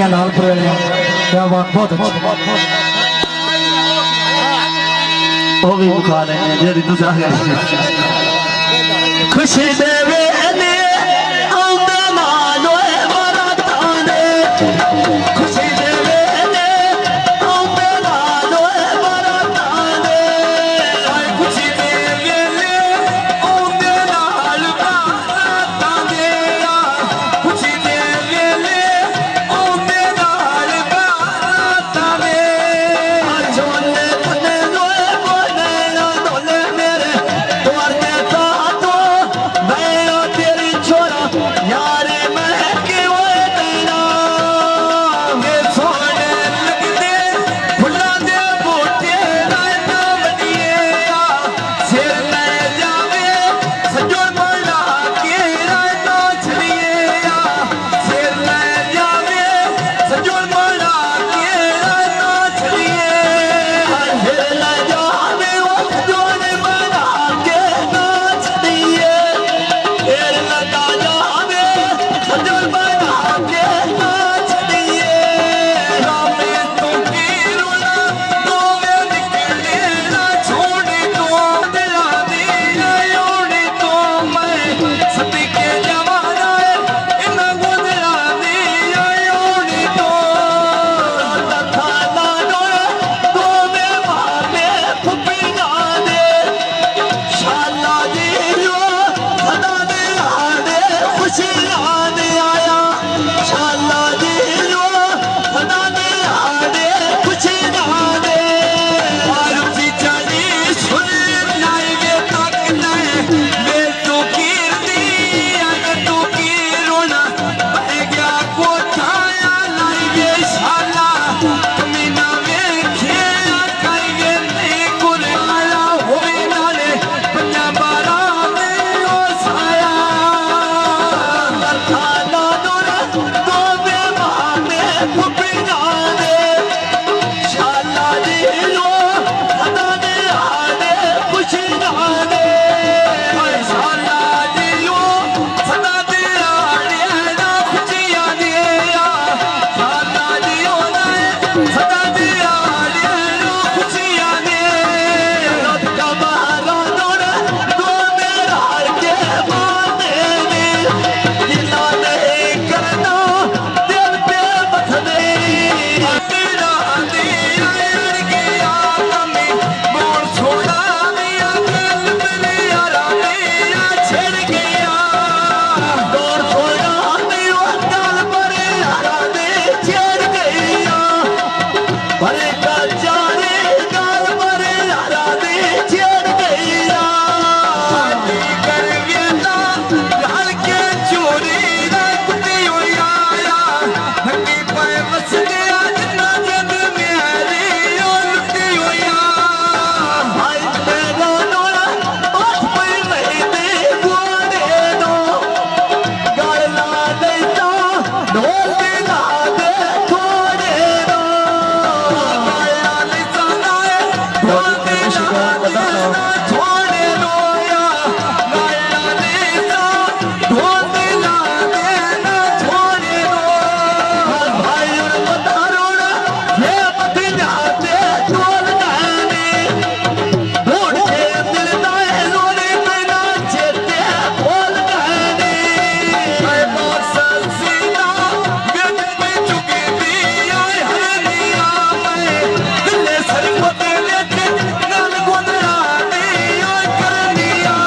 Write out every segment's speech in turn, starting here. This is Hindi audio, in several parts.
लाल क्या बात बहुत अच्छी वो भी बुखा रहे हैं जरी तुझे खुशी देवे ने आंदे मानो बराताने खुशी देवे ने आंदे मानो बराताने खुशी देवे ने आंदे नाल बराताने खुशी देवे ने आंदे नाल बराताने जोने तने लोए बोले ना डोले मेरे द्वार के साथ मैं तेरी छोरा यारे महके हुए तेरा ये सोने लगते फुला दे बूटे रायता बनिए सिर में जावे सजो बना के रायता छड़िए सिर में जावे सजो बना के रायता छड़िए सिर में जावे सजो बना के नाच दिए फिर लगा जावे सजो बना के नाच दिए रामे तू की रोना तो मैं निकले ना छोड़ी तो दिला दी योड़ी तो मैं सती के जमाना है इन गुजरा दी योड़ी तो खाना डोए तो मैं मामे फुपी ना दे शाला जी लो सदा दे आने खुशी आने आया शाला जी लो सदा दे आने खुशी आने आरुचि चली सुन नाइगे तक नहीं वे तो कीर्ति अगर तो की रोना बह गया को छाया लाइगे शाला तुम्हें ना में खेला करेंगे नहीं कुराया होए नाले पन्ना बारा में ओ साया खाना डोरा तो में मामे फुपी ना दे शाला जी लो सदा दे आने खुशी ना दे शाला जी लो सदा दे आने ना खुशी आने शाला जी लो सदा दे आने ना खुशी आने रत का मारा डोरा तो मेरा के माने ने दिला नहीं करना दिल पे बसने तेरा दिया गया तमें मोर छोड़ा दिया दिल में यारा मेरा छेड़ गया मोर छोड़ा दिया दिल पर यारा दे छेड़ गया भले का जाने गाल पर यारा दे छेड़ गया कर गया लाल के चोरी रखती हुई आया हकी पर बस गया जितना जग मेरी उल्टी हुई भाई तेरा नोरा बात पर नहीं दे बोले दो गाला देता ढोल दिला दे थोड़े दो गाला देता ढोल दिला दे थोड़े दो गाला देता ढोल दिला दे थोड़े दो भाई और बता रोना ये मत जाते ढोल गाने ढूंढ के दिल दाए रोने बिना चेते बोल गाने मैं बहुत सीधा गज पे चुकी भी आए हरनिया मैं दिले सर को दिले के नल गुंदरा दी और करनिया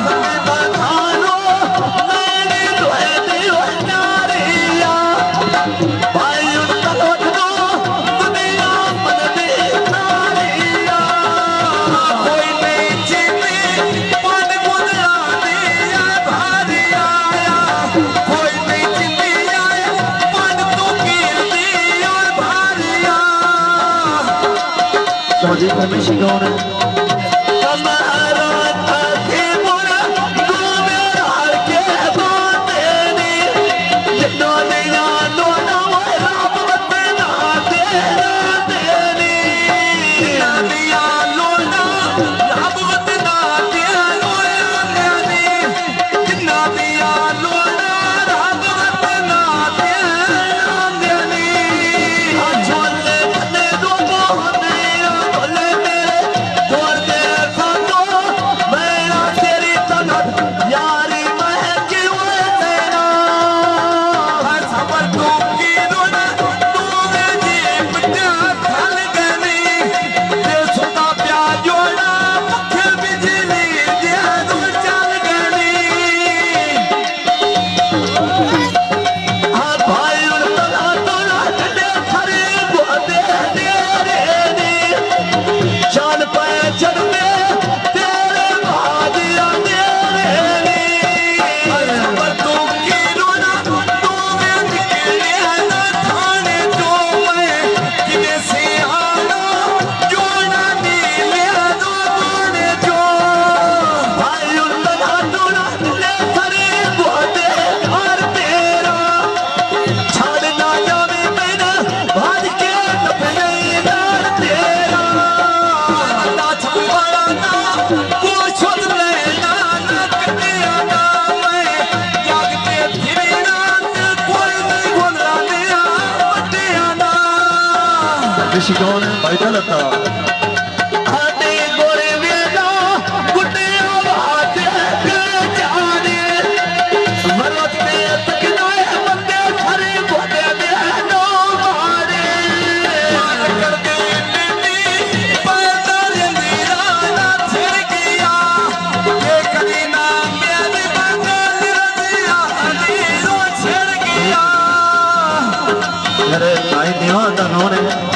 मैं बधानो मैंने दोए दी और नारिया भाई उन तलोट दो दुनिया मन दी नारिया कोई नहीं जीती मन गुंदरा दी भारी आया कोई नहीं जीती आए मन तो कीर्ति और भारी जी परमेश गौर हमारा साथी मोरा तू मेरा के बाते नी जिन्नो दिया लोना वो राम बतना तेरा तेरी जिन्ना दिया लोना राम बतना तेरा तेरी जिन्ना दिया शिकवण बैठा लता आटे गोरे वेला गुटिया बात जाने मरते तकना बंदे खरे बोले नो मारे कर दे नी पैदल मेरा ना छिड़ गया ये कभी ना मेरे बंगल रजिया नीरो छिड़ गया अरे भाई देवा नोने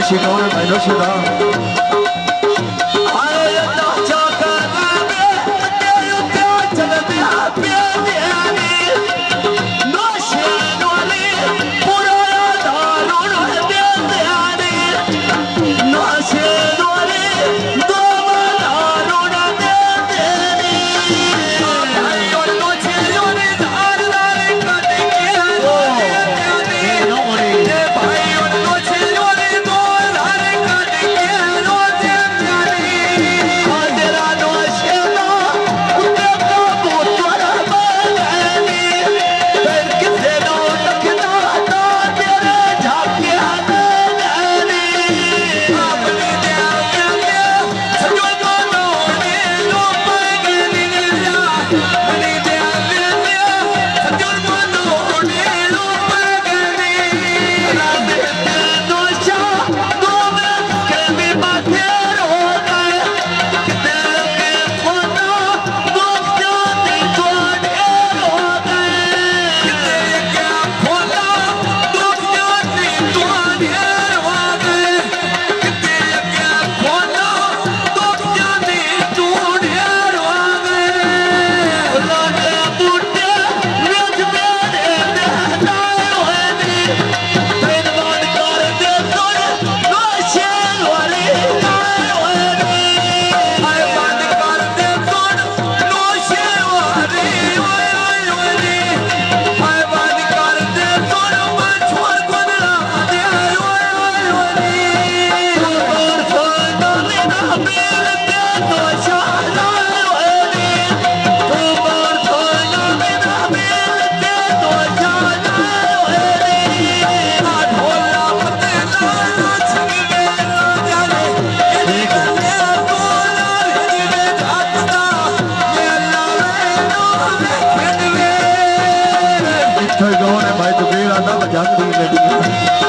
शिकवण बैठो शिदा ਲਾੜੀ ਲੜੀਆਂ